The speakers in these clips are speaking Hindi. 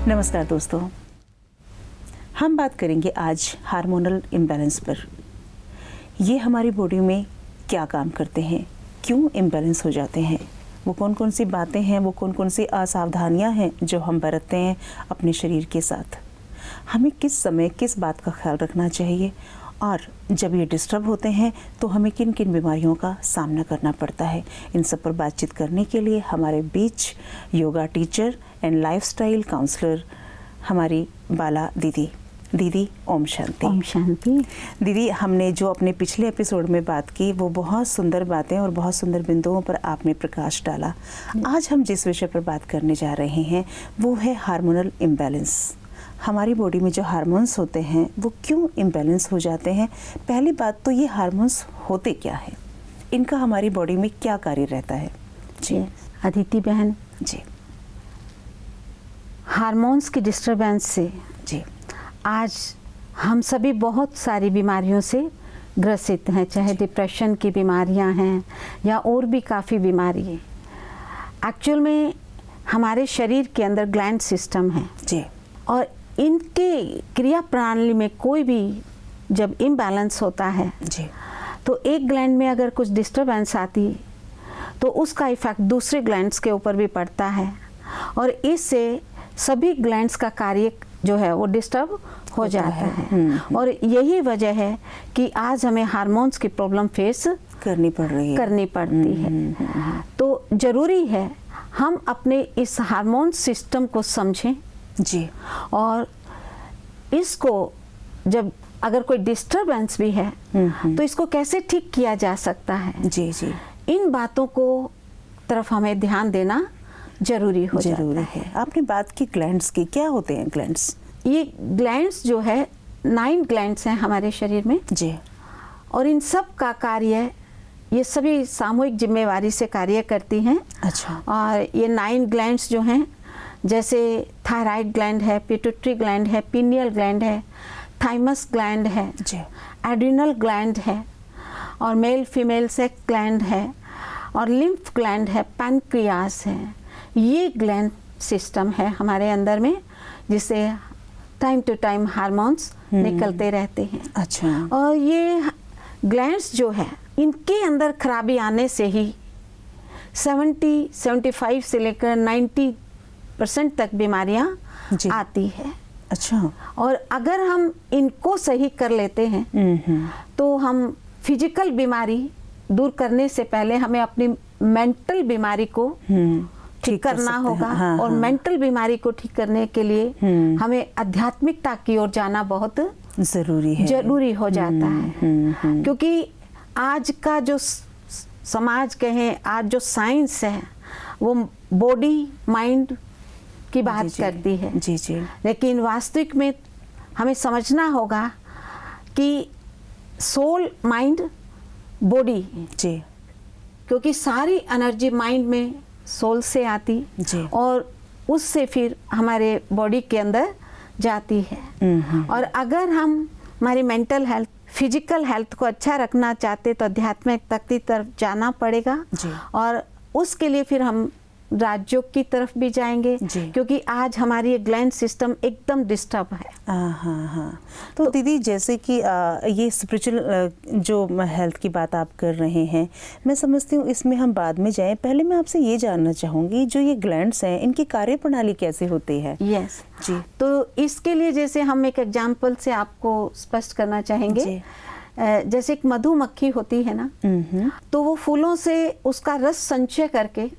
नमस्कार दोस्तों, हम बात करेंगे आज हार्मोनल इम्बैलेंस पर। ये हमारी बॉडी में क्या काम करते हैं, क्यों इम्बैलेंस हो जाते हैं, वो कौन कौन सी बातें हैं, वो कौन कौन सी असावधानियां हैं जो हम बरतते हैं अपने शरीर के साथ। हमें किस समय किस बात का ख्याल रखना चाहिए और जब ये डिस्टर्ब होते हैं तो हमें किन किन बीमारियों का सामना करना पड़ता है। इन सब पर बातचीत करने के लिए हमारे बीच yoga teacher and lifestyle counsellor हमारी बाला दीदी ओम शांति। ओम शांति। दीदी, हमने जो अपने पिछले एपिसोड में बात की वो बहुत सुंदर बातें और बहुत सुंदर बिंदुओं पर आपने प्रकाश डाला। आज हम जिस विषय पर बात करने जा रहे हैं वो है हार्मोनल इम्बैलेंस। हमारी बॉडी में जो हार्मोन्स होते हैं वो क्यों इम्बैलेंस हो जाते हैं। पहली बात तो ये हार्मोन्स होते क्या है, इनका हमारी बॉडी में क्या कार्य रहता है। जी अदिति बहन जी, हार्मोन्स की डिस्टरबेंस से जी आज हम सभी बहुत सारी बीमारियों से ग्रसित हैं, चाहे डिप्रेशन की बीमारियां हैं या और भी काफ़ी बीमारी है। एक्चुअल में हमारे शरीर के अंदर ग्लैंड सिस्टम है जी, और इनके क्रिया प्रणाली में कोई भी जब इम्बैलेंस होता है जी, तो एक ग्लैंड में अगर कुछ डिस्टरबेंस आती तो उसका इफेक्ट दूसरे ग्लैंड्स के ऊपर भी पड़ता है और इससे सभी ग्लैंड्स का कार्य जो है वो डिस्टर्ब हो जाता है। और यही वजह है कि आज हमें हार्मोन्स की प्रॉब्लम फेस करनी पड़ती है। तो ज़रूरी है हम अपने इस हार्मोन सिस्टम को समझें जी, और इसको जब अगर कोई डिस्टरबेंस भी है तो इसको कैसे ठीक किया जा सकता है। जी जी, इन बातों को तरफ हमें ध्यान देना जरूरी जरूरी है। आपने बात की ग्लैंड्स की, क्या होते हैं ग्लैंड्स? ये ग्लैंड्स जो है 9 ग्लैंड्स हैं हमारे शरीर में जी, और इन सब का कार्य ये सभी सामूहिक जिम्मेवारी से कार्य करती हैं। अच्छा। और ये 9 ग्लैंड्स जो हैं जैसे थायराइड ग्लैंड है, पिट्यूटरी ग्लैंड है, पीनियल ग्लैंड है, थाइमस ग्लैंड है जी, एड्रिनल ग्लैंड है और मेल फीमेल सेक्स ग्लैंड है और लिम्फ ग्लैंड है, पैनक्रियास है। ये ग्लैंड सिस्टम है हमारे अंदर में जिससे टाइम टू टाइम हार्मोन्स निकलते रहते हैं। अच्छा। और ये ग्लैंड्स जो है इनके अंदर खराबी आने से ही 75 से लेकर 90% तक बीमारियां आती है। अच्छा। और अगर हम इनको सही कर लेते हैं तो हम फिजिकल बीमारी दूर करने से पहले हमें अपनी मेंटल बीमारी को ठीक करना होगा। हाँ, और हाँ। मेंटल बीमारी को ठीक करने के लिए हमें आध्यात्मिकता की ओर जाना बहुत जरूरी हो जाता है। क्योंकि आज का जो समाज कहें, आज जो साइंस है वो बॉडी माइंड की बात करती है। जी जी, लेकिन वास्तविक में हमें समझना होगा कि सोल माइंड बॉडी, जी, क्योंकि सारी एनर्जी माइंड में सोल से आती जी, और उससे फिर हमारे बॉडी के अंदर जाती है। और अगर हम हमारी मेंटल हेल्थ, फिजिकल हेल्थ को अच्छा रखना चाहते तो आध्यात्मिकता की तरफ जाना पड़ेगा जी। और उसके लिए फिर हम राजयोग की तरफ भी जाएंगे क्योंकि आज हमारी ये ग्लैंड सिस्टम एकदम डिस्टर्ब है। हाँ। तो दीदी, जैसे कि ये स्पिरिचुअल जो हेल्थ की बात आप कर रहे हैं, मैं समझती हूँ इसमें हम बाद में जाएं। पहले मैं आपसे ये जानना चाहूँगी जो ये ग्लैंड्स हैं इनकी कार्य प्रणाली कैसे होती है। यस जी। तो इसके लिए जैसे हम एक एग्जाम्पल से आपको स्पष्ट करना चाहेंगे। जैसे एक मधुमक्खी होती है ना, तो वो फूलों से उसका रस संचय करके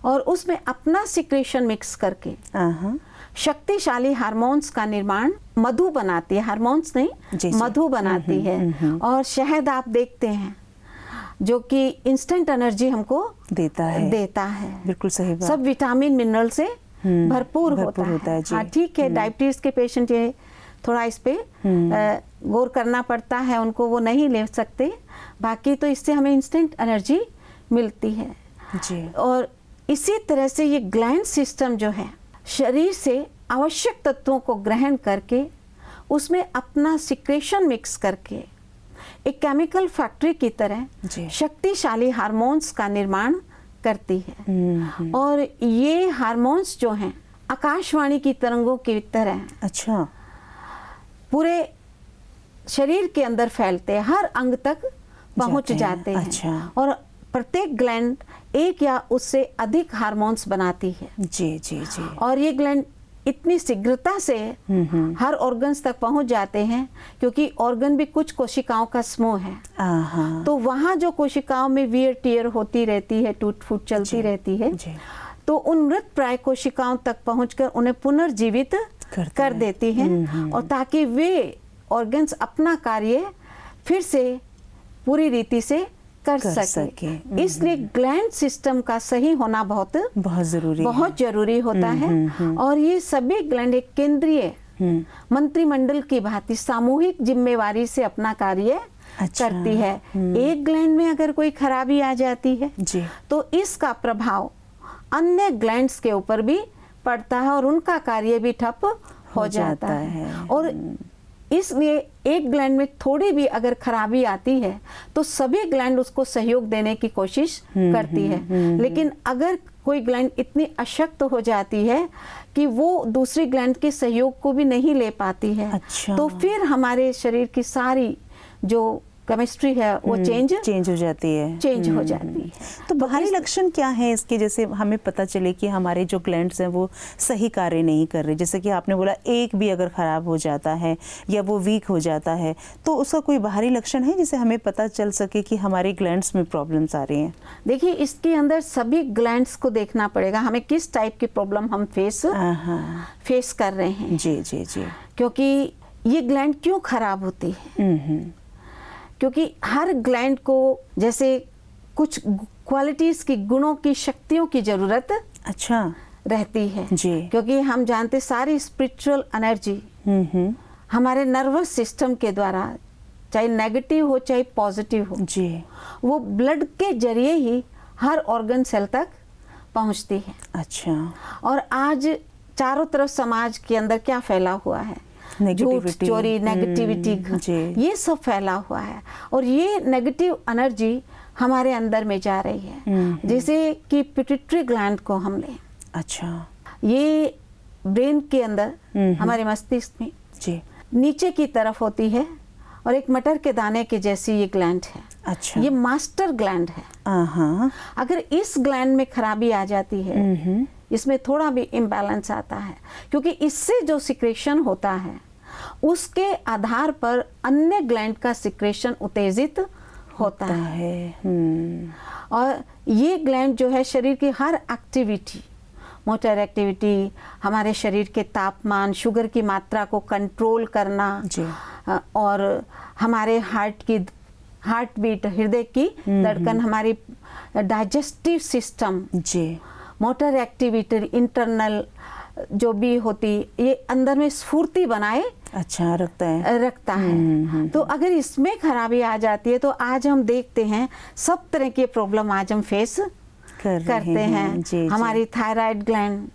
और उसमें अपना सिक्रेशन मिक्स करके शक्तिशाली हार्मोन्स का निर्माण मधु बनाती है। हार्मोन्स नहीं, मधु बनाती है। और शहद आप देखते हैं जो कि इंस्टेंट एनर्जी हमको देता है। बिल्कुल सही बात। सब विटामिन मिनरल से भरपूर होता है। हाँ ठीक है, डायबिटीज के पेशेंट ये थोड़ा इस पे गौर करना पड़ता है, उनको वो नहीं ले सकते। बाकी तो इससे हमें इंस्टेंट एनर्जी मिलती है जी। और इसी तरह से ये ग्लैंड सिस्टम जो है शरीर से आवश्यक तत्वों को ग्रहण करके उसमें अपना सिक्रेशन मिक्स करके एक केमिकल फैक्ट्री की तरह शक्तिशाली हार्मोन्स का निर्माण करती है। और ये हार्मोन्स जो हैं आकाशवाणी की तरंगों की तरह अच्छा, पूरे शरीर के अंदर फैलते हैं, हर अंग तक पहुंच जाते हैं। अच्छा। और प्रत्येक ग्लैंड एक या उससे अधिक हार्मोन्स बनाती है। जी जी जी। और ये ग्लैंड इतनी शीघ्रता से हर ऑर्गन्स तक पहुंच जाते हैं, क्योंकि ऑर्गन भी कुछ कोशिकाओं का समूह है। तो वहाँ जो कोशिकाओं में वियर टियर होती रहती है, टूट फूट चलती रहती है, तो उन मृत प्राय कोशिकाओं तक पहुंचकर उन्हें पुनर्जीवित कर देती हैं, और ताकि वे ऑर्गन्स अपना कार्य फिर से पूरी रीति से कर सके। इसलिए ग्लैंड सिस्टम का सही होना बहुत जरूरी होता है। और ये सभी ग्लैंड एक केंद्रीय मंत्रिमंडल की भांति सामूहिक जिम्मेवारी से अपना कार्य करती है। एक ग्लैंड में अगर कोई खराबी आ जाती है तो इसका प्रभाव अन्य ग्लैंड्स के ऊपर भी पड़ता है और उनका कार्य भी ठप हो जाता है। और इसलिए एक ग्लैंड में थोड़ी भी अगर खराबी आती है तो सभी ग्लैंड उसको सहयोग देने की कोशिश करती है। लेकिन अगर कोई ग्लैंड इतनी अशक्त हो जाती है कि वो दूसरी ग्लैंड के सहयोग को भी नहीं ले पाती है, तो फिर हमारे शरीर की सारी जो केमिस्ट्री है वो चेंज हो जाती है। तो बाहरी लक्षण क्या है इसके, जैसे हमें पता चले कि हमारे जो ग्लैंड्स हैं वो सही कार्य नहीं कर रहे, जैसे कि आपने बोला एक भी अगर खराब हो जाता है या वो वीक हो जाता है, तो उसका कोई बाहरी लक्षण है जिसे हमें पता चल सके कि हमारे ग्लैंड्स में प्रॉब्लम्स आ रही हैं? देखिए, इसके अंदर सभी ग्लैंड्स को देखना पड़ेगा, हमें किस टाइप की प्रॉब्लम हम फेस कर रहे हैं। जी जी जी। क्योंकि ये ग्लैंड क्यों खराब होती है? क्योंकि हर ग्लैंड को जैसे कुछ क्वालिटीज की, गुणों की, शक्तियों की जरूरत रहती है जी। क्योंकि हम जानते सारी स्पिरिचुअल एनर्जी हमारे नर्वस सिस्टम के द्वारा, चाहे नेगेटिव हो चाहे पॉजिटिव हो जी, वो ब्लड के जरिए ही हर ऑर्गन सेल तक पहुंचती है। अच्छा। और आज चारों तरफ समाज के अंदर क्या फैला हुआ है? झूठ, चोरी, नेगेटिविटी, ये सब फैला हुआ है। और ये नेगेटिव एनर्जी हमारे अंदर में जा रही है। जैसे कि पिट्यूटरी ग्लैंड को हम लें, अच्छा, ये ब्रेन के अंदर हमारे मस्तिष्क में जी नीचे की तरफ होती है और एक मटर के दाने के जैसी ये ग्लैंड है। अच्छा। ये मास्टर ग्लैंड है। अगर इस ग्लैंड में खराबी आ जाती है, इसमें थोड़ा भी इम्बैलेंस आता है, क्योंकि इससे जो सिक्रेशन होता है उसके आधार पर अन्य ग्लैंड का सिक्रेशन उत्तेजित होता है। और ये ग्लैंड जो है शरीर की हर एक्टिविटी, मोटर एक्टिविटी, हमारे शरीर के तापमान, शुगर की मात्रा को कंट्रोल करना जी। और हमारे हार्ट बीट, हृदय की धड़कन, हमारी डाइजेस्टिव सिस्टम जी, मोटर एक्टिविटी, इंटरनल जो भी होती, ये अंदर में स्फूर्ति बनाए अच्छा रखता है। तो अगर इसमें खराबी आ जाती है तो आज हम देखते हैं सब तरह की प्रॉब्लम आज हम फेस करते हैं। जी, हमारी थायराइड ग्लैंड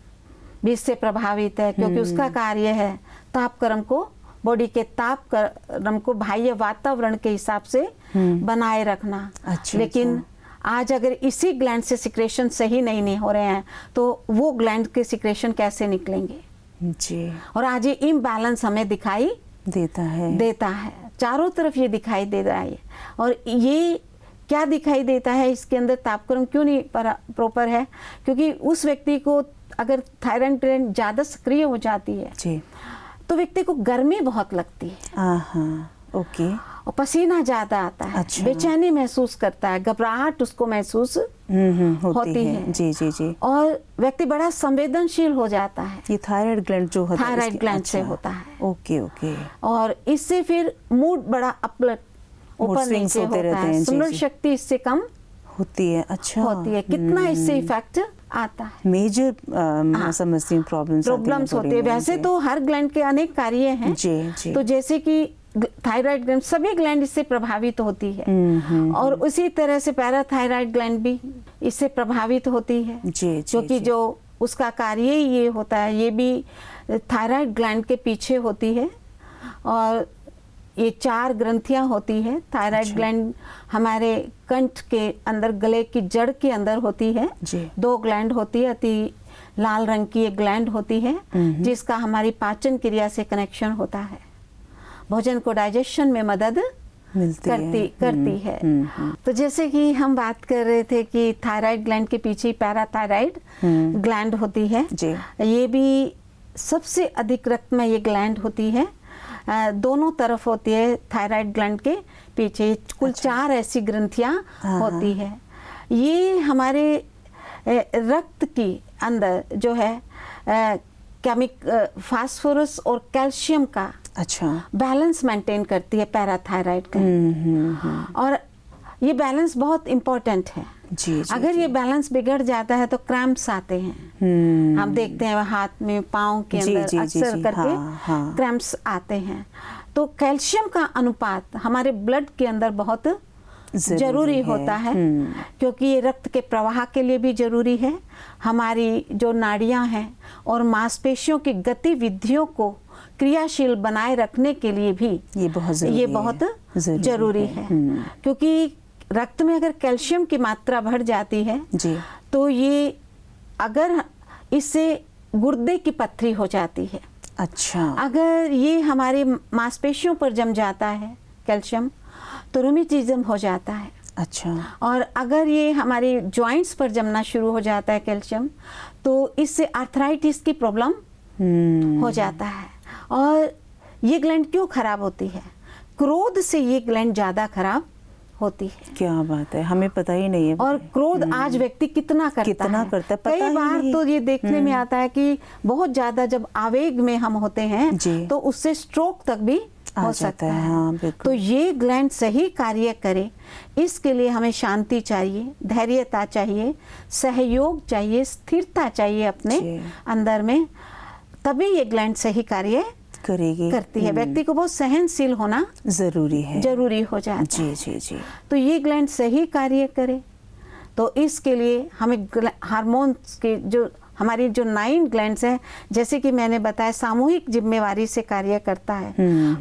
भी इससे प्रभावित है, क्योंकि उसका कार्य है तापक्रम को, बॉडी के तापक्रम को बाह्य वातावरण के हिसाब से बनाए रखना। अच्छा, लेकिन आज अगर इसी ग्लैंड से सिक्रेशन सही नहीं हो रहे हैं तो वो ग्लैंड के सिक्रेशन कैसे निकलेंगे जी। और आज ये इम्बैलेंस हमें दिखाई देता है, चारों तरफ ये दिखाई दे रहा है। और ये क्या दिखाई देता है, इसके अंदर तापक्रम क्यों नहीं प्रॉपर है? क्योंकि उस व्यक्ति को अगर थायराइड ग्लैंड ज़्यादा सक्रिय हो जाती है जी, तो व्यक्ति को गर्मी बहुत लगती है। ओके। और पसीना ज्यादा आता है। अच्छा। बेचैनी महसूस करता है, घबराहट उसको महसूस होती है जी जी जी। और व्यक्ति बड़ा संवेदनशील हो जाता है। ये थायराइड ग्लैंड जो होता है, थायराइड ग्लैंड से होता है। Okay okay. और इससे फिर मूड बड़ा ऊपर नीचे होता है, स्मरण शक्ति इससे कम होती है। अच्छा, होती है। कितना इससे इफेक्ट आता है, मेजर समझती हूँ प्रॉब्लम्स होती है। वैसे तो हर ग्लैंड के अनेक कार्य हैं जी जी। तो जैसे कि थायराइड ग्लैंड, सभी ग्लैंड इससे प्रभावित होती है। और उसी तरह से पैराथायराइड ग्लैंड भी इससे प्रभावित होती है जी, क्योंकि जो उसका कार्य ये होता है, ये भी थायराइड ग्लैंड के पीछे होती है। और ये 4 ग्रंथियां होती है। थायराइड ग्लैंड हमारे कंठ के अंदर, गले की जड़ के अंदर होती है। 2 ग्लैंड होती है, अति लाल रंग की एक ग्लैंड होती है जिसका हमारी पाचन क्रिया से कनेक्शन होता है, भोजन को डाइजेशन में मदद करती है। तो जैसे कि हम बात कर रहे थे कि थायराइड ग्लैंड के पीछे पैराथायराइड ग्लैंड होती है। ये भी सबसे अधिक रक्तमय ये ग्लैंड होती है, दोनों तरफ होती है। थायराइड ग्लैंड के पीछे कुल 4 ऐसी ग्रंथियां होती है। ये हमारे रक्त की अंदर जो है फास्फोरस और कैल्शियम का बैलेंस मेंटेन करती है पैराथायराइड ग्लैंड। और ये बैलेंस बहुत इम्पोर्टेंट है। अगर ये बैलेंस बिगड़ जाता है तो क्रैम्प्स आते हैं। हम देखते हैं हाथ में, पाँव के अंदर अक्सर करके क्रैम्प्स आते हैं। तो कैल्शियम का अनुपात हमारे ब्लड के अंदर बहुत जरूरी होता है, क्योंकि ये रक्त के प्रवाह के लिए भी जरूरी है। हमारी जो नाड़ियां हैं और मांसपेशियों की गतिविधियों को क्रियाशील बनाए रखने के लिए भी ये बहुत जरूरी है। क्योंकि रक्त में अगर कैल्शियम की मात्रा बढ़ जाती है तो ये अगर इससे गुर्दे की पथरी हो जाती है। अगर ये हमारे मांसपेशियों पर जम जाता है कैल्शियम तो रूमेटिज्म हो जाता है। और अगर ये हमारे जॉइंट्स पर जमना शुरू हो जाता है कैल्शियम तो इससे आर्थराइटिस की प्रॉब्लम हो जाता है। और ये ग्लैंड क्यों खराब होती है? क्रोध से ये ग्लैंड ज्यादा खराब होती है। क्या बात है, हमें पता ही नहीं है। और क्रोध आज व्यक्ति कितना करता है। कई बार तो ये देखने में आता है कि बहुत ज्यादा जब आवेग में हम होते हैं तो उससे स्ट्रोक तक भी हो सकता है। तो ये ग्लैंड सही कार्य करे, इसके लिए हमें शांति चाहिए, धैर्यता चाहिए, सहयोग चाहिए, स्थिरता चाहिए अपने अंदर में, तभी ये ग्लैंड सही कार्य करती है। व्यक्ति को बहुत सहनशील होना जरूरी हो जाता है। तो ये ग्लैंड सही कार्य करे तो इसके लिए हमें हार्मोन्स के जो हमारी जो 9 ग्लैंड्स हैं, जैसे कि मैंने बताया, सामूहिक जिम्मेवारी से कार्य करता है।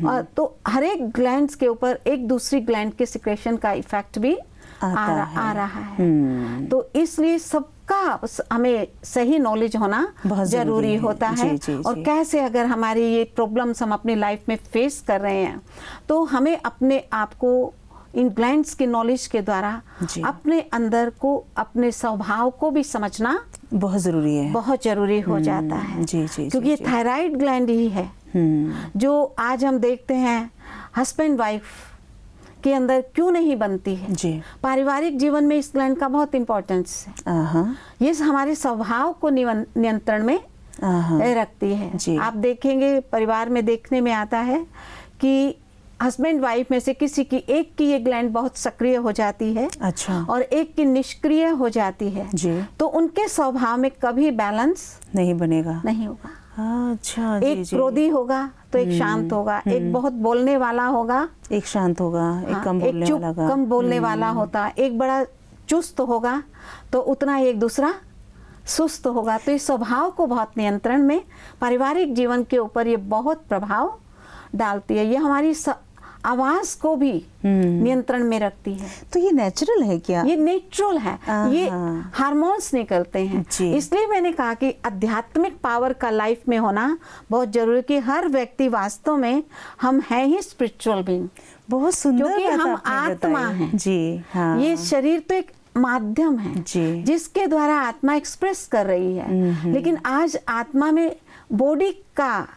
और तो हर एक ग्लैंड्स के ऊपर एक दूसरी ग्लैंड के सिक्रेशन का इफेक्ट भी आ रहा है। तो इसलिए सबका हमें सही नॉलेज होना जरूरी होता है। और कैसे अगर हमारी ये प्रॉब्लम्स हम अपनी लाइफ में फेस कर रहे हैं तो हमें अपने आप को इन ग्लैंड्स की नॉलेज के द्वारा अपने अंदर को, अपने स्वभाव को भी समझना बहुत जरूरी हो जाता है। क्योंकि ये थायराइड ग्लैंड ही है जो आज हम देखते हैं हस्बैंड वाइफ के अंदर क्यों नहीं बनती है। पारिवारिक जीवन में इस ग्लैंड का बहुत इम्पोर्टेंस है। ये हमारे स्वभाव को नियंत्रण में रखती है। आप देखेंगे परिवार में देखने में आता है कि हस्बैंड वाइफ में से किसी की एक की ये ग्लैंड बहुत सक्रिय हो जाती है और एक की निष्क्रिय हो जाती है तो उनके स्वभाव में कभी बैलेंस नहीं होगा। एक क्रोधी होगा तो एक शांत होगा, एक बहुत बोलने वाला होगा, एक शांत होगा, एक कम बोलने वाला होता, एक बड़ा चुस्त होगा तो उतना एक दूसरा सुस्त होगा। तो इस स्वभाव को बहुत नियंत्रण में, पारिवारिक जीवन के ऊपर ये बहुत प्रभाव डालती है। ये हमारी आवाज को भी नियंत्रण में रखती है। तो ये नेचुरल है क्या? ये नेचुरल है, ये हार्मोन्स निकलते हैं। इसलिए मैंने कहा कि आध्यात्मिक पावर का लाइफ में होना बहुत जरूरी, कि हर व्यक्ति वास्तव में हम हैं ही स्पिरिचुअल बीइंग। बहुत सुंदर, क्योंकि हम आत्मा हैं। ये शरीर तो एक माध्यम है जिसके द्वारा आत्मा एक्सप्रेस कर रही है। लेकिन आज आत्मा में बॉडी का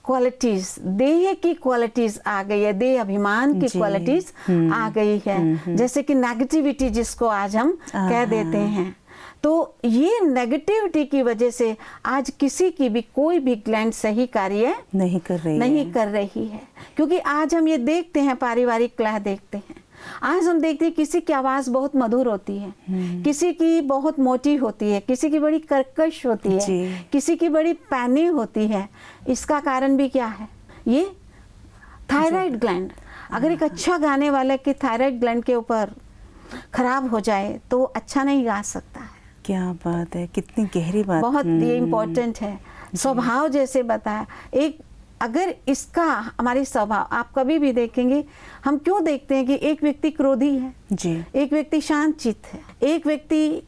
क्वालिटीज, देह की क्वालिटीज आ गई है, देह अभिमान की क्वालिटीज आ गई है। जैसे कि नेगेटिविटी जिसको आज हम कह देते हैं। तो ये नेगेटिविटी की वजह से आज किसी की भी कोई भी ग्लैंड सही कार्य नहीं कर रही है। क्योंकि आज हम ये देखते हैं, पारिवारिक कलह देखते हैं। आज हम देखते हैं किसी की आवाज बहुत मधुर होती है, किसी की बहुत मोटी होती है, किसी की बड़ी कर्कश होती है, किसी की बड़ी पैनी होती है। इसका कारण भी क्या है? ये थायराइड ग्लैंड। अगर एक अच्छा गाने वाले की थायराइड ग्लैंड के ऊपर खराब हो जाए तो अच्छा नहीं गा सकता है। क्या बात है, कितनी गहरी बात। बहुत ये इम्पोर्टेंट है। स्वभाव जैसे बताया, एक अगर इसका हमारे स्वभाव, आप कभी भी देखेंगे, हम क्यों देखते हैं कि एक व्यक्ति क्रोधी है जी, एक व्यक्ति शांत चित्त है, एक व्यक्ति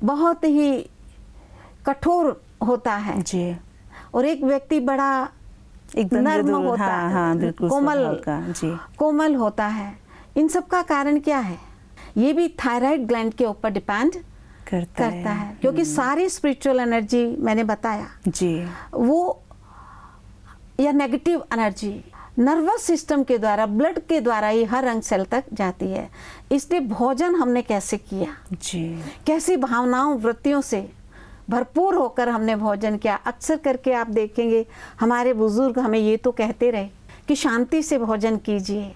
बहुत ही कठोर होता है जी, और एक व्यक्ति बड़ा एकदम नर्म मृदुल, होता हाँ, है, हाँ, बिल्कुल कोमल स्वभाव का, जी, कोमल होता है। इन सब का कारण क्या है? ये भी थायराइड ग्लैंड के ऊपर डिपेंड करता है क्योंकि सारी स्पिरिचुअल एनर्जी मैंने बताया जी, वो, या नेगेटिव एनर्जी नर्वस सिस्टम के द्वारा, ब्लड के द्वारा ही हर अंग सेल तक जाती है। इसलिए भोजन हमने कैसे किया, जी, कैसी भावनाओं वृत्तियों से भरपूर होकर हमने भोजन किया। अक्सर करके आप देखेंगे हमारे बुजुर्ग हमें ये तो कहते रहे कि शांति से भोजन कीजिए,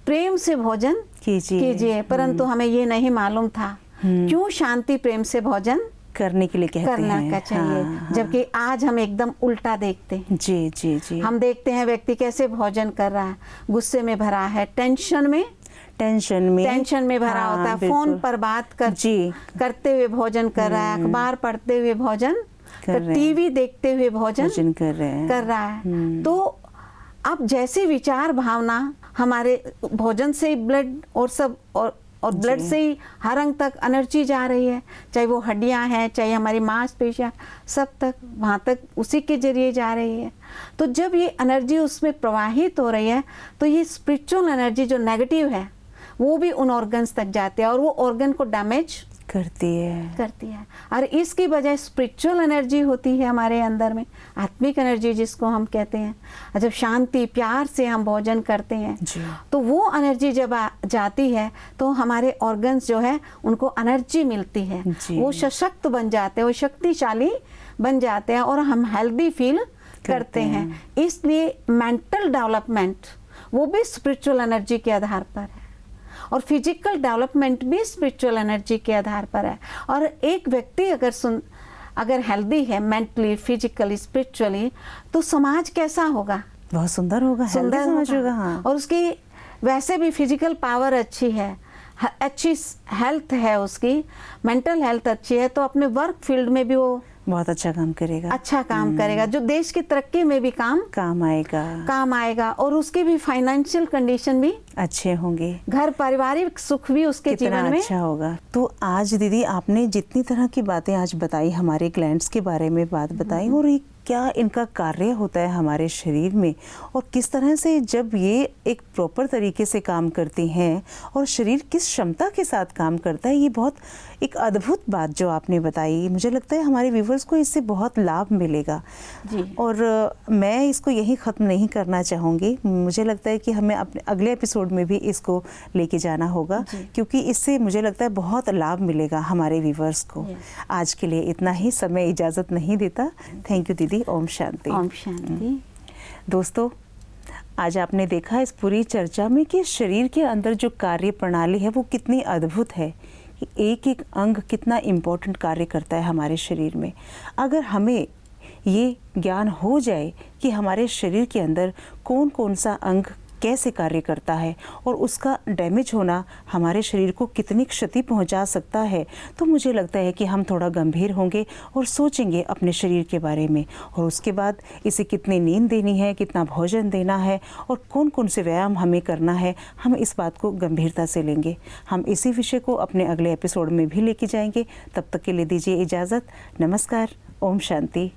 प्रेम से भोजन कीजिए, परंतु हमें ये नहीं मालूम था क्यों शांति प्रेम से भोजन करने के लिए कहते करना हैं। का चाहिए। हाँ, जबकि आज हम एकदम उल्टा देखते हैं। जी, जी, जी, हम देखते हैं व्यक्ति कैसे भोजन कर रहा है, गुस्से में भरा है, टेंशन में भरा हाँ, होता है, बिल्कुल। फोन पर बात करते हुए भोजन कर रहा है, अखबार पढ़ते हुए भोजन कर रहे हैं, टीवी देखते हुए भोजन कर रहा है। तो अब जैसे विचार भावना हमारे भोजन से ब्लड और सब और ब्लड से ही हर अंग तक एनर्जी जा रही है, चाहे वो हड्डियां हैं, चाहे हमारी मांसपेशियां, सब तक वहाँ तक उसी के जरिए जा रही है। तो जब ये एनर्जी उसमें प्रवाहित हो रही है तो ये स्पिरिचुअल एनर्जी जो नेगेटिव है वो भी उन ऑर्गन्स तक जाती है और वो ऑर्गन को डैमेज करती है। और इसकी बजाय स्पिरिचुअल एनर्जी होती है हमारे अंदर में, आत्मिक एनर्जी जिसको हम कहते हैं। जब शांति प्यार से हम भोजन करते हैं तो वो एनर्जी जब जाती है तो हमारे ऑर्गन्स जो है उनको एनर्जी मिलती है, वो सशक्त बन जाते हैं, वो शक्तिशाली बन जाते हैं और हम हेल्दी फील करते हैं। इसलिए मेंटल डेवलपमेंट वो भी स्पिरिचुअल एनर्जी के आधार पर है और फिजिकल डेवलपमेंट भी स्पिरिचुअल एनर्जी के आधार पर है। और एक व्यक्ति अगर हेल्दी है मेंटली, फिजिकली, स्पिरिचुअली, तो समाज कैसा होगा? बहुत सुंदर होगा, सुंदर समाज होगा। हाँ। और उसकी वैसे भी फिजिकल पावर अच्छी है, अच्छी हेल्थ है, उसकी मेंटल हेल्थ अच्छी है, तो अपने वर्क फील्ड में भी वो बहुत अच्छा काम करेगा, जो देश की तरक्की में भी काम आएगा और उसकी भी फाइनेंशियल कंडीशन भी अच्छे होंगे, घर पारिवारिक सुख भी उसके जीवन में अच्छा होगा। तो आज दीदी आपने जितनी तरह की बातें आज बताई, हमारे ग्लैंड्स के बारे में बात बताई और ये क्या इनका कार्य होता है हमारे शरीर में और किस तरह से जब ये एक प्रॉपर तरीके से काम करती हैं और शरीर किस क्षमता के साथ काम करता है, ये बहुत एक अद्भुत बात जो आपने बताई। मुझे लगता है हमारे व्यूवर्स को इससे बहुत लाभ मिलेगा जी। और मैं इसको यहीं ख़त्म नहीं करना चाहूँगी। मुझे लगता है कि हमें अपने अगले एपिसोड में भी इसको लेके जाना होगा क्योंकि इससे मुझे लगता है बहुत लाभ मिलेगा हमारे व्यूवर्स को। आज के लिए इतना ही, समय इजाज़त नहीं देता। थैंक यू दीदी। ओम शांति। ओम शांति। दोस्तों, आज आपने देखा इस पूरी चर्चा में कि शरीर के अंदर जो कार्य प्रणाली है वो कितनी अद्भुत है, कि एक एक अंग कितना इम्पोर्टेंट कार्य करता है हमारे शरीर में। अगर हमें ये ज्ञान हो जाए कि हमारे शरीर के अंदर कौन कौन सा अंग कैसे कार्य करता है और उसका डैमेज होना हमारे शरीर को कितनी क्षति पहुंचा सकता है, तो मुझे लगता है कि हम थोड़ा गंभीर होंगे और सोचेंगे अपने शरीर के बारे में और उसके बाद इसे कितनी नींद देनी है, कितना भोजन देना है और कौन कौन से व्यायाम हमें करना है, हम इस बात को गंभीरता से लेंगे। हम इसी विषय को अपने अगले एपिसोड में भी लेके जाएंगे। तब तक के लिए दीजिए इजाज़त। नमस्कार। ओम शांति।